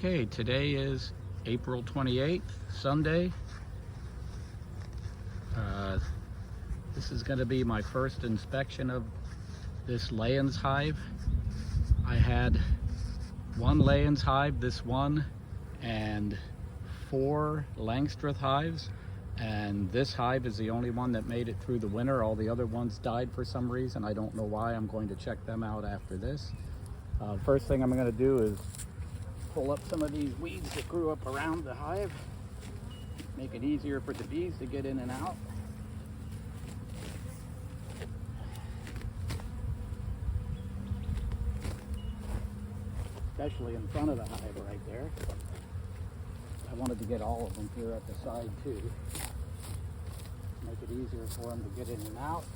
Okay, today is April 28th, Sunday. This is going to be my first inspection of this Layens hive. I had one Layens hive, this one, and 4 Langstroth hives, and this hive is the only one that made it through the winter. All the other ones died for some reason. I don't know why. I'm going to check them out after this. First thing I'm going to do is pull up some of these weeds that grew up around the hive, make it easier for the bees to get in and out. Especially in front of the hive right there. I wanted to get all of them here at the side too. Make it easier for them to get in and out.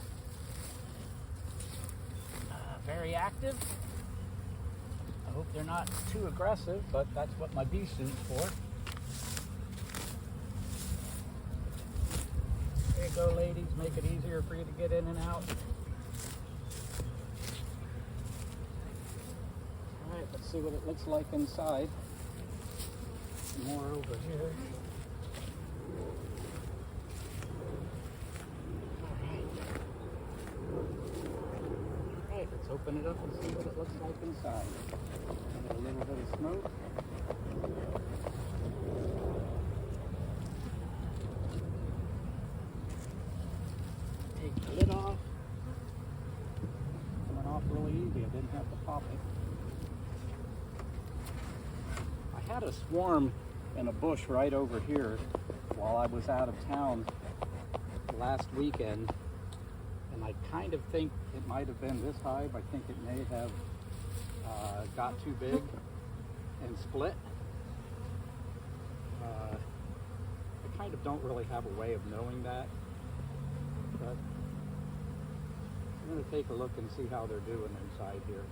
Very active. I hope they're not too aggressive, but that's what my bee suit's for. There you go, ladies. Make it easier for you to get in and out. All right, let's see what it looks like inside. More over here. Let's open it up and see what it looks like inside. Give it a little bit of smoke. Take the lid off. Coming off really easy. I didn't have to pop it. I had a swarm in a bush right over here while I was out of town last weekend. And I kind of think it might have been this hive. I think it may have got too big and split. I kind of don't really have a way of knowing that, but I'm going to take a look and see how they're doing inside here.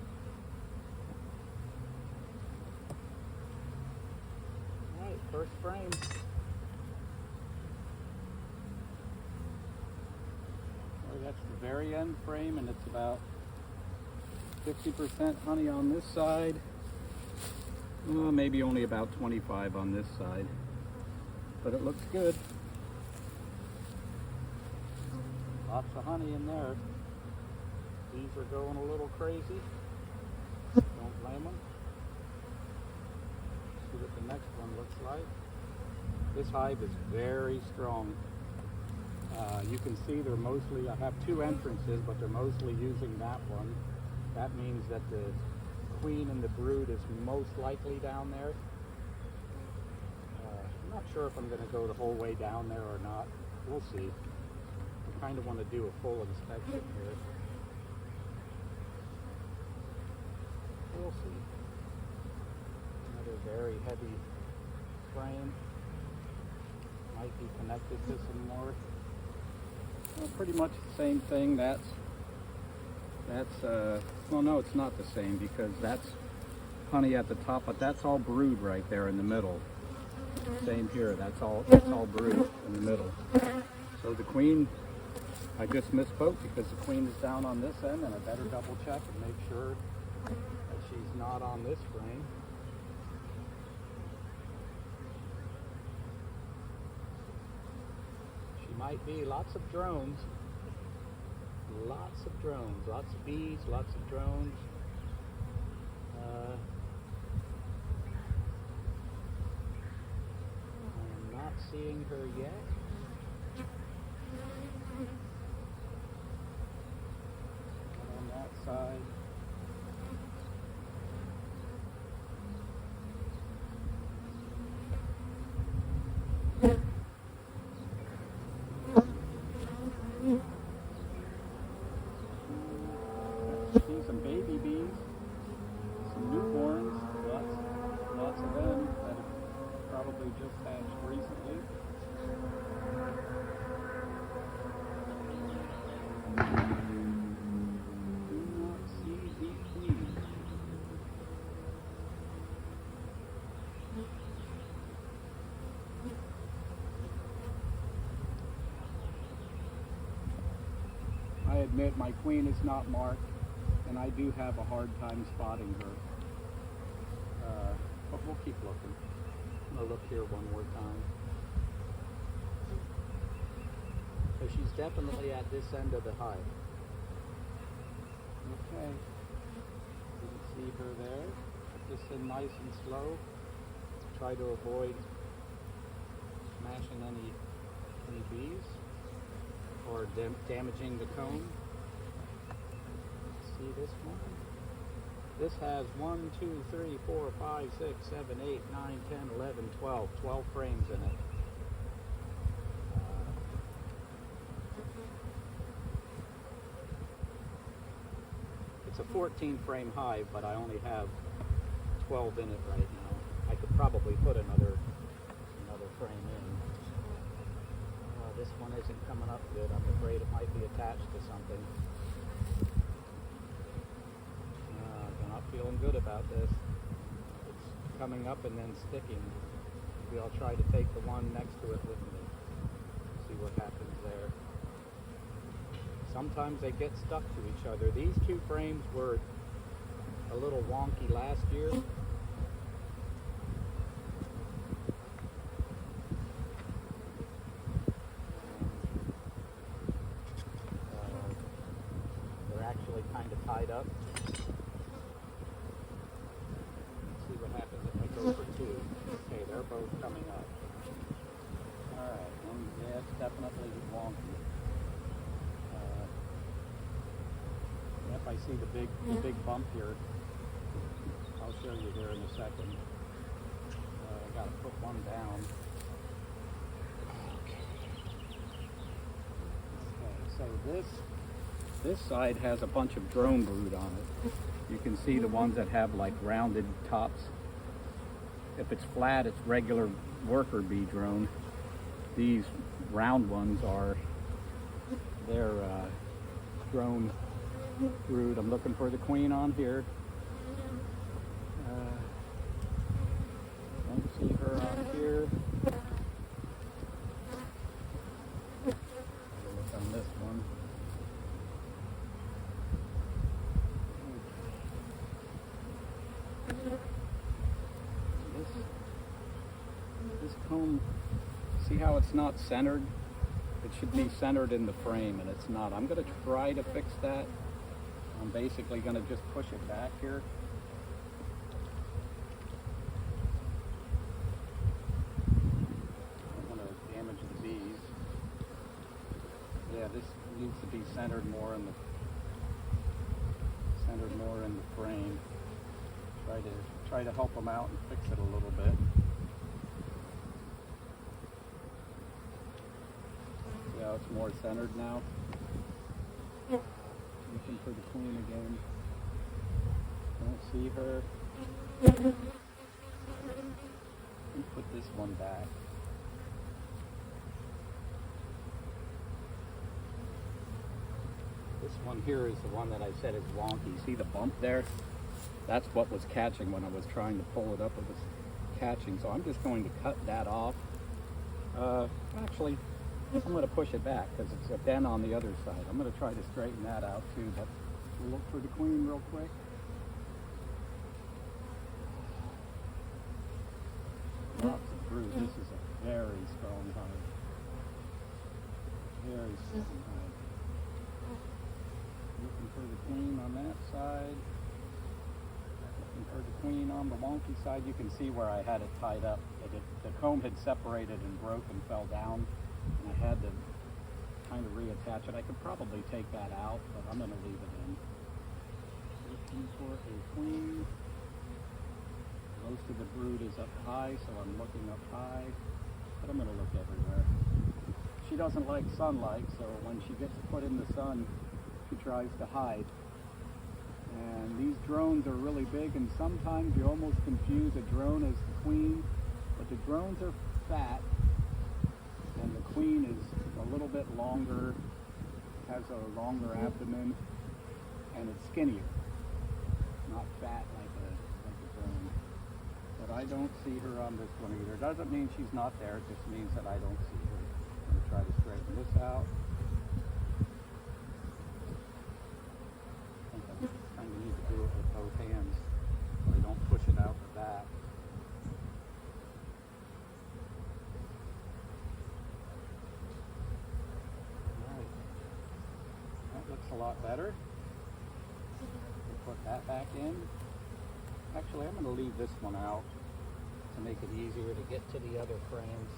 All right, first frame. That's the very end frame, and it's about 50% honey on this side. Maybe only about 25 on this side, but it looks good. Lots of honey in there. Bees are going a little crazy. Don't blame them. See what the next one looks like. This hive is very strong. You can see they're mostly, I have 2 entrances, but they're mostly using that one. That means that the queen and the brood is most likely down there. I'm not sure if I'm going to go the whole way down there or not. We'll see. I kind of want to do a full inspection here. We'll see. Another very heavy frame. Might be connected to some more. Well, pretty much the same thing. That's well, no, it's not the same because that's honey at the top, but that's all brood right there in the middle. Same here, that's all brood in the middle. So the queen, I just misspoke because the queen is down on this end, and I better double check and make sure that she's not on this frame. Might be lots of drones, lots of bees, lots of drones. I'm not seeing her yet. Not on that side. See some baby bees, some newborns, lots of them that have probably just hatched recently. Do not see the queen. I admit my queen is not marked, and I do have a hard time spotting her. we'll keep looking. I'm gonna look here one more time. So she's definitely at this end of the hive. Okay. You can see her there. Put this in nice and slow. Try to avoid smashing any bees or damaging the comb. See this one? This has 1, 2, 3, 4, 5, 6, 7, 8, 9, 10, 11, 12. 12 frames in it. It's a 14 frame hive, but I only have 12 in it right now. I could probably put another frame in. This one isn't coming up good. I'm afraid it might be attached to something. I'm not feeling good about this. It's coming up and then sticking. Maybe I'll try to take the one next to it with me. See what happens there. Sometimes they get stuck to each other. These two frames were a little wonky last year. They're actually kind of tied up. Let's see what happens if I go for two. Okay, they're both coming up. Alright, yeah, it's definitely wonky. Yep, I see the big bump here. I'll show you here in a second. I gotta put one down. Okay, so this side has a bunch of drone brood on it. You can see the ones that have like rounded tops. If it's flat, it's regular worker bee drone. These round ones they're drone brood. I'm looking for the queen on here. Don't see her on here. Look on this one. This comb, see how it's not centered? It should be centered in the frame and it's not. I'm going to try to fix that. I'm basically going to just push it back here. I don't want to damage the bees. Yeah, this needs to be centered more in the frame. Try to help them out and fix it a little bit. Yeah, it's more centered now. Looking for the queen again. Don't see her. Let me put this one back. This one here is the one that I said is wonky. See the bump there? That's what was catching when I was trying to pull it up. It was catching, so I'm just going to cut that off. Actually, I'm going to push it back because it's a dent on the other side. I'm going to try to straighten that out too, but we'll look for the queen real quick. Lots of brood. This is a very strong hive. Very strong hive. Looking for the queen on that side. Looking for the queen on the wonky side. You can see where I had it tied up. The comb had separated and broke and fell down. And I had to kind of reattach it. I could probably take that out, but I'm going to leave it in. Looking for a queen. Most of the brood is up high, so I'm looking up high, but I'm going to look everywhere. She doesn't like sunlight, so when she gets put in the sun, she tries to hide. And these drones are really big, and sometimes you almost confuse a drone as the queen, but the drones are fat, and the queen is a little bit longer, has a longer abdomen, and it's skinnier, not fat like a drone. But I don't see her on this one either. Doesn't mean she's not there, it just means that I don't see her. I'm going to try to straighten this out. I think I kind of need to do it with both hands so I don't push it out the back. a lot better. We'll put that back in. Actually, I'm going to leave this one out to make it easier to get to the other frames.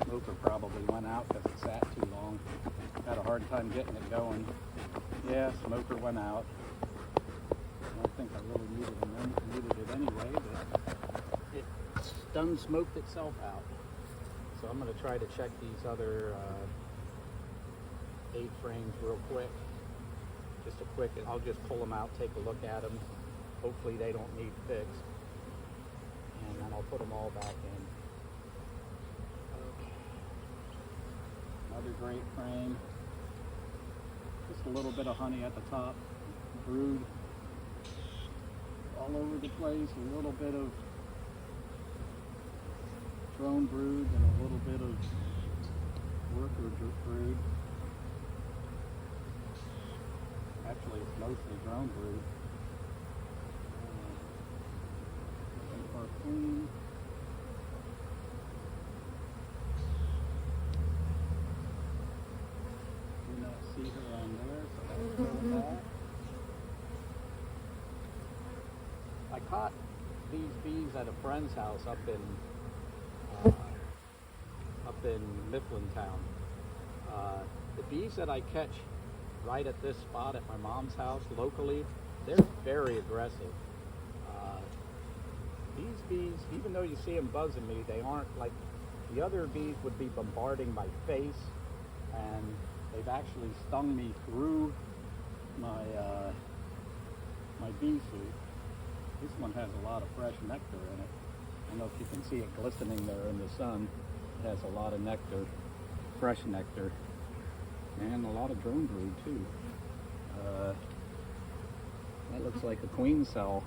Smoker probably went out because it sat too long. Had a hard time getting it going. Yeah, smoker went out. I don't think I really needed it anyway, but it done smoked itself out. So I'm going to try to check these other 8 frames real quick. Just a quick, I'll just pull them out, take a look at them. Hopefully they don't need fixed. And then I'll put them all back in. Okay. Another great frame. Just a little bit of honey at the top. Brood all over the place. A little bit of drone brood and a little bit of worker brood. Actually, it's mostly drone brood. Our queen. Do not see her on there, so let's go with that. I caught these bees at a friend's house up in Mifflin Town. The bees that I catch right at this spot at my mom's house locally, they're very aggressive. These bees, even though you see them buzzing me, they aren't like the other bees would be bombarding my face, and they've actually stung me through my my bee suit. This one has a lot of fresh nectar in it. I don't know if you can see it glistening there in the sun. It has a lot of nectar, fresh nectar, and a lot of drone brood too. That looks like a queen cell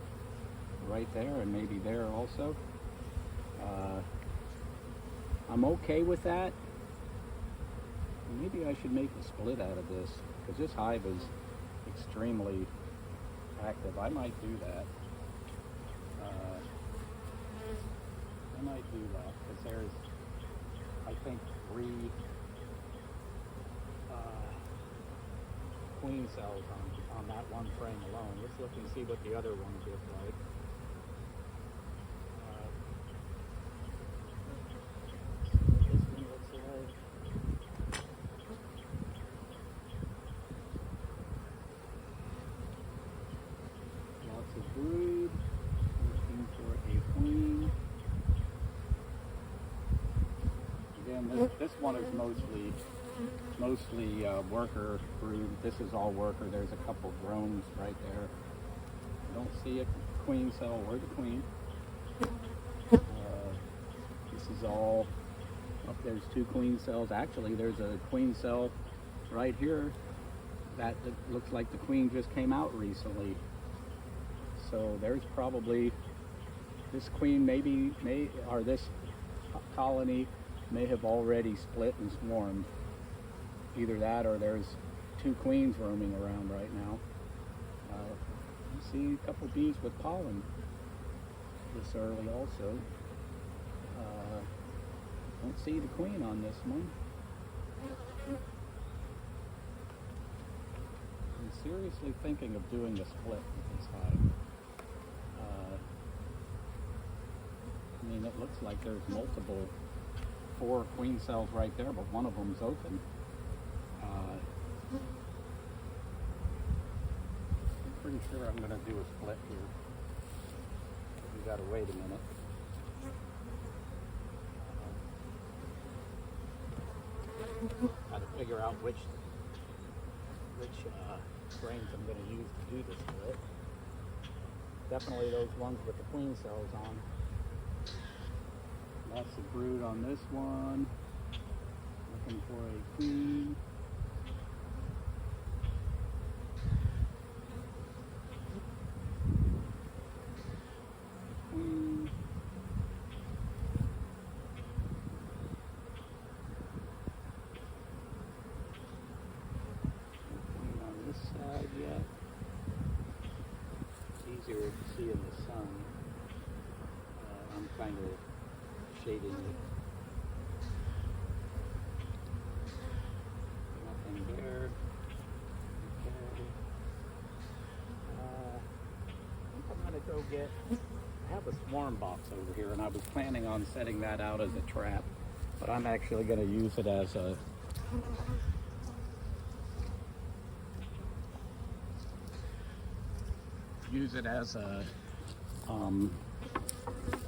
right there, and maybe there also. I'm okay with that. Maybe I should make a split out of this, because this hive is extremely active. I might do that. I might do that, because there's, I think, 3 queen cells on that one frame alone. Let's look and see what the other ones look like. This one looks like. Lots of brood. Looking for a queen. Again, this one is mostly worker brood. This is all worker. There's a couple drones right there. I don't see a queen cell or the queen. This is all up. There's 2 queen cells. Actually, there's a queen cell right here that looks like the queen just came out recently. So there's probably this queen or this colony may have already split and swarmed. Either that, or there's 2 queens roaming around right now. You see a couple bees with pollen this early also. Don't see the queen on this one. I'm seriously thinking of doing a split with this hive. I mean, it looks like there's multiple 4 queen cells right there, but one of them's open. I'm pretty sure I'm going to do a split here. You got to wait a minute. Got to figure out which frames I'm going to use to do the split. Definitely those ones with the queen cells on. Lots of brood on this one. Looking for a queen. Queen. Queen on this side yet. It's easier to see in the sun. I'm kind of shading it. Nothing there. I have a swarm box over here, and I was planning on setting that out as a trap, but I'm actually going to use it as a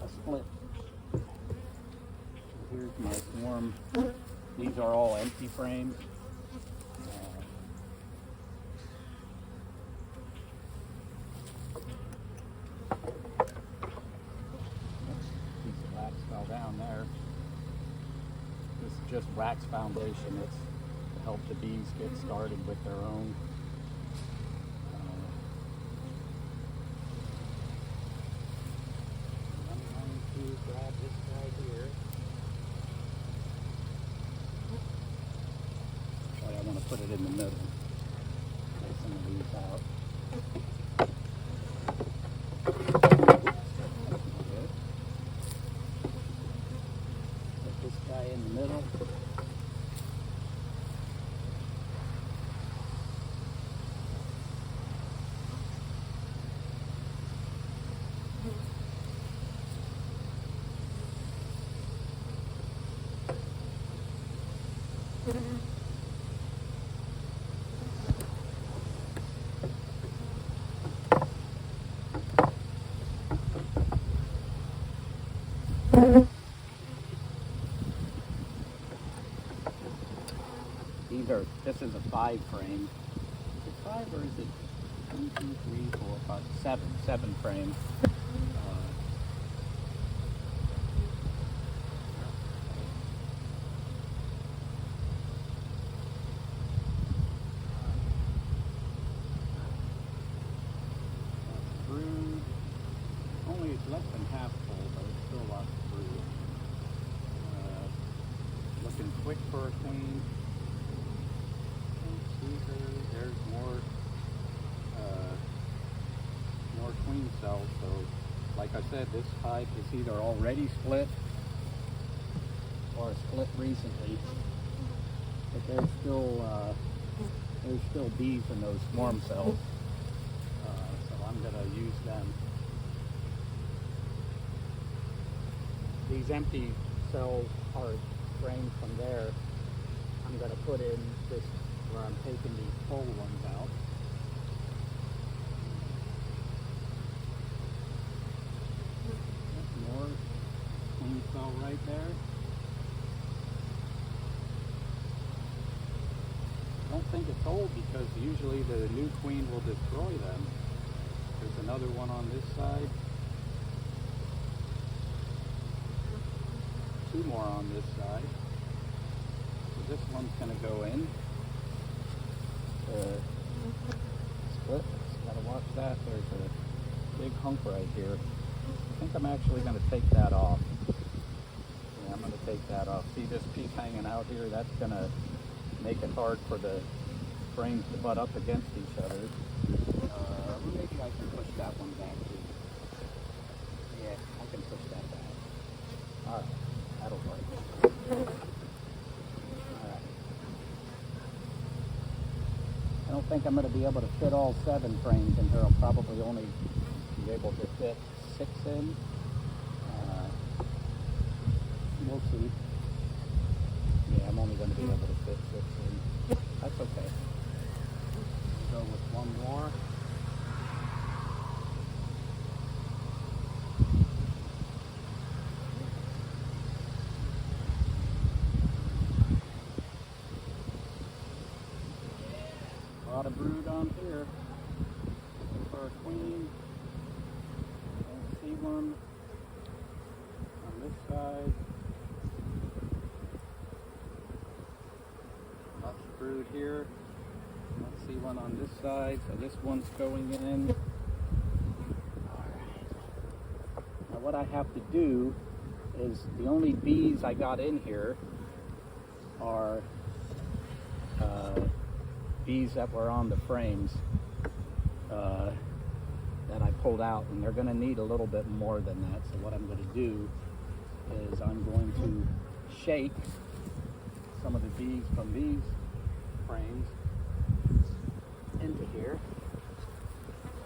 split. So here's my swarm. These are all empty frames. Piece of wax fell down there. This is just wax foundation. It's to help the bees get started with their own. I'm going to grab this guy here. Actually, I want to put it in the middle. Take some of these out. Good. Put this guy in the middle. This is a 5 frame. Is it 5 or is it 1, 2, 3, 4, 5, 7? 7 frame. Brood. Only it's less than half full, but it's still lots of brood. Looking quick for a queen. There's more queen cells. So, like I said, this hive is either already split or split recently. But there's still bees in those swarm cells. So I'm gonna use them. These empty cells are framed from there. I'm gonna put in this where I'm taking these full ones out. That's more queen cell right there. I don't think it's old because usually the new queen will destroy them. There's another one on this side. 2 more on this side. So this one's going to go in. Split. Gotta watch that. There's a big hunk right here. I think I'm actually going to take that off. Yeah, I'm going to take that off. See this piece hanging out here? That's going to make it hard for the frames to butt up against each other. Maybe I can push that one back too. Yeah, I can push that back. Alright, that'll work. I don't think I'm going to be able to fit all 7 frames in here. I'll probably only be able to fit 6 in. We'll see. Yeah, I'm only going to be able to fit 6 in. That's okay. Go with one more. A lot of brood on here for a queen. Don't see one on this side. Lots of brood here. Don't see one on this side, so this one's going in. Alright. Now what I have to do is the only bees I got in here are bees that were on the frames that I pulled out, and they're going to need a little bit more than that. So what I'm going to do is I'm going to shake some of the bees from these frames into here.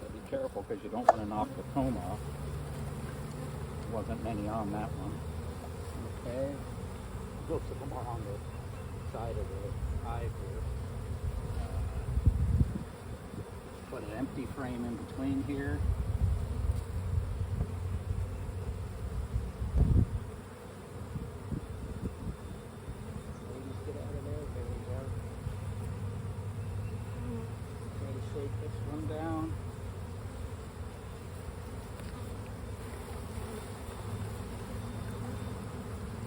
They'll be careful because you don't want to knock the comb off. There wasn't many on that one. Okay. Looks a little more on the side of the hive here. Put an empty frame in between here. Ladies, get out of there. There we go. Try to shake this one down.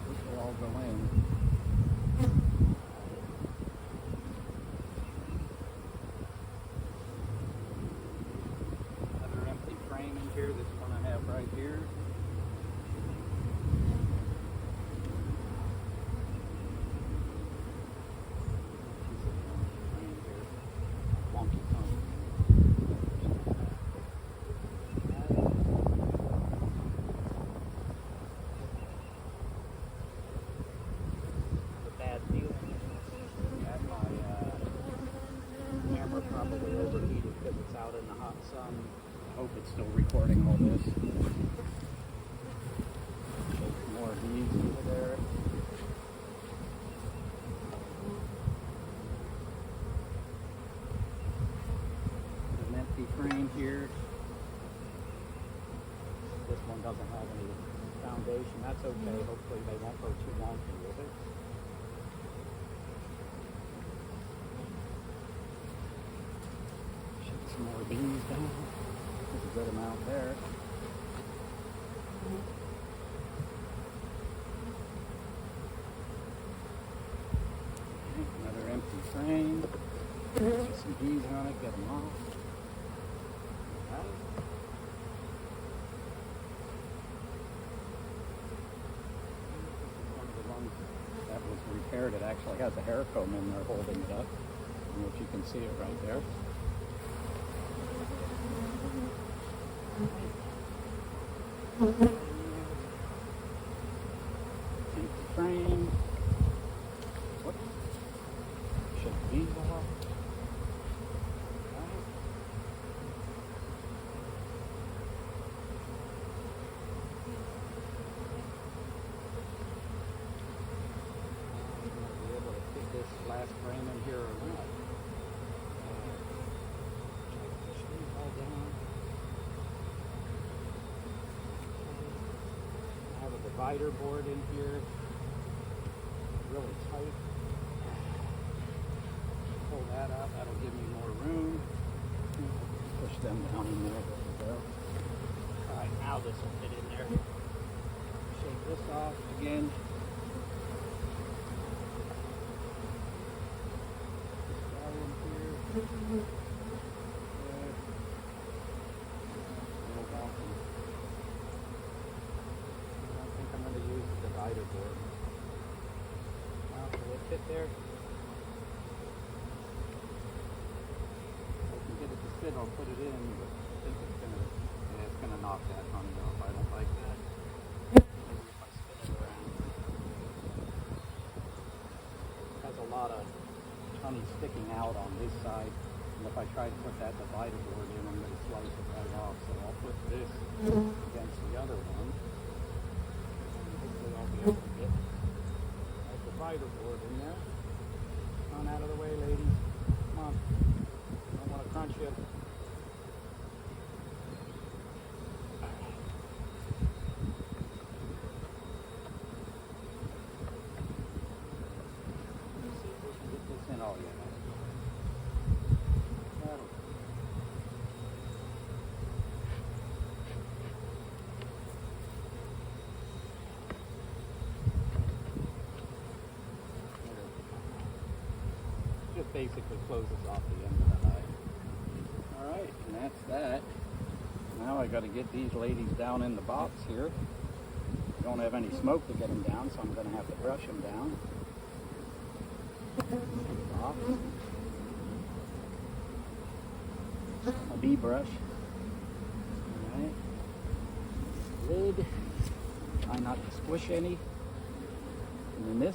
This will all go in. Another empty frame in here. This one I have right here. Probably overheated because it's out in the hot sun. I hope it's still recording all this. Take more of these over there. Put an empty frame here. This one doesn't have any foundation. That's okay. Hopefully they won't go too wonky with it. Some more bees down. There's a good amount there. Okay, another empty frame. Put some bees on it, get them off. Right. This is one of the ones that was repaired. It actually has a hair comb in there holding it up. I don't know if you can see it right there. Empty frame. Whoops. Should be off. Right. I'm going to be able to fit this last frame in here or not. Push these all down. Divider board in here, really tight. Pull that out, that'll give me more room. Push them down in there, there we go. Alright, now this will fit in there. Shake this off again. This guy in here. Divider board. Now, will it fit there? If I can get it to fit, I'll put it in, but I think it's gonna knock that honey off. I don't like that. Maybe if I spin it around. It has a lot of honey sticking out on this side, and if I try to put that divider board in, I'm going to slice it right off. So I'll put this against the other one. I'll be able to get that divider board in there. Come on out of the way, ladies. Come on. I don't want to crunch you. Let's see if we can get this in. Oh, yeah. That'll just basically closes off the end of the hive. Alright, and that's that. Now I got to get these ladies down in the box here. I don't have any smoke to get them down, so I'm going to have to brush them down. Box. A bee brush. Alright. Lid. Try not to squish any. And then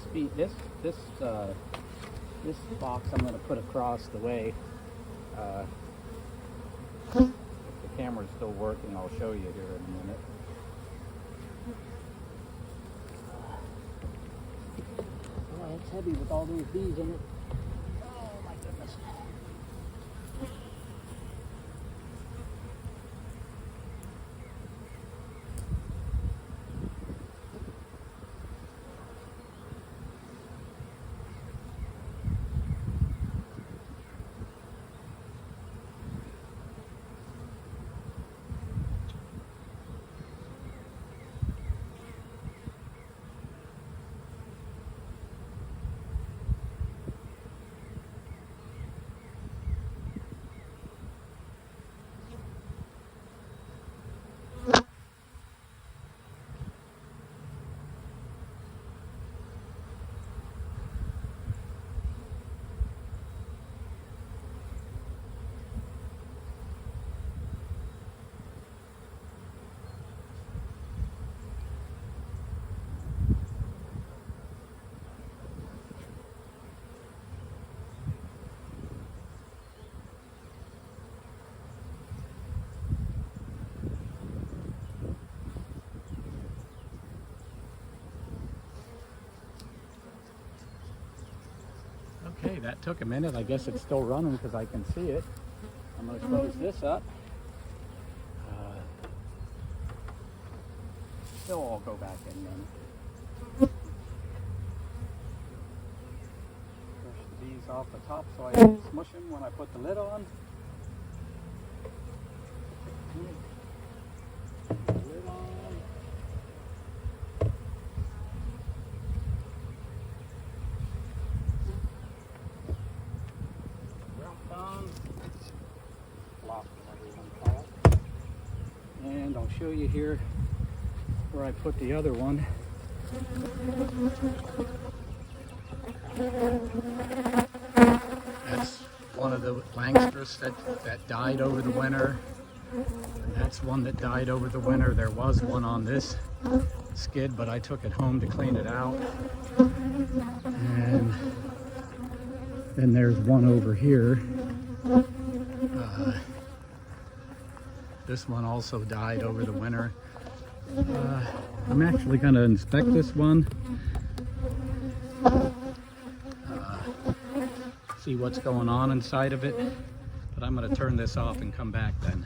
this box I'm going to put across the way. If the camera's still working, I'll show you here in a minute. Boy, it's heavy with all those bees in it. Oh my goodness. Okay, that took a minute. I guess it's still running because I can see it. I'm going to close this up. Still all go back in then. Push the bees off the top so I can smush them when I put the lid on. Put the lid on. And I'll show you here where I put the other one. That's one of the Langstroths that died over the winter. And that's one that died over the winter. There was one on this skid, but I took it home to clean it out. And then there's one over here. This one also died over the winter. I'm actually going to inspect this one. See what's going on inside of it. But I'm going to turn this off and come back then.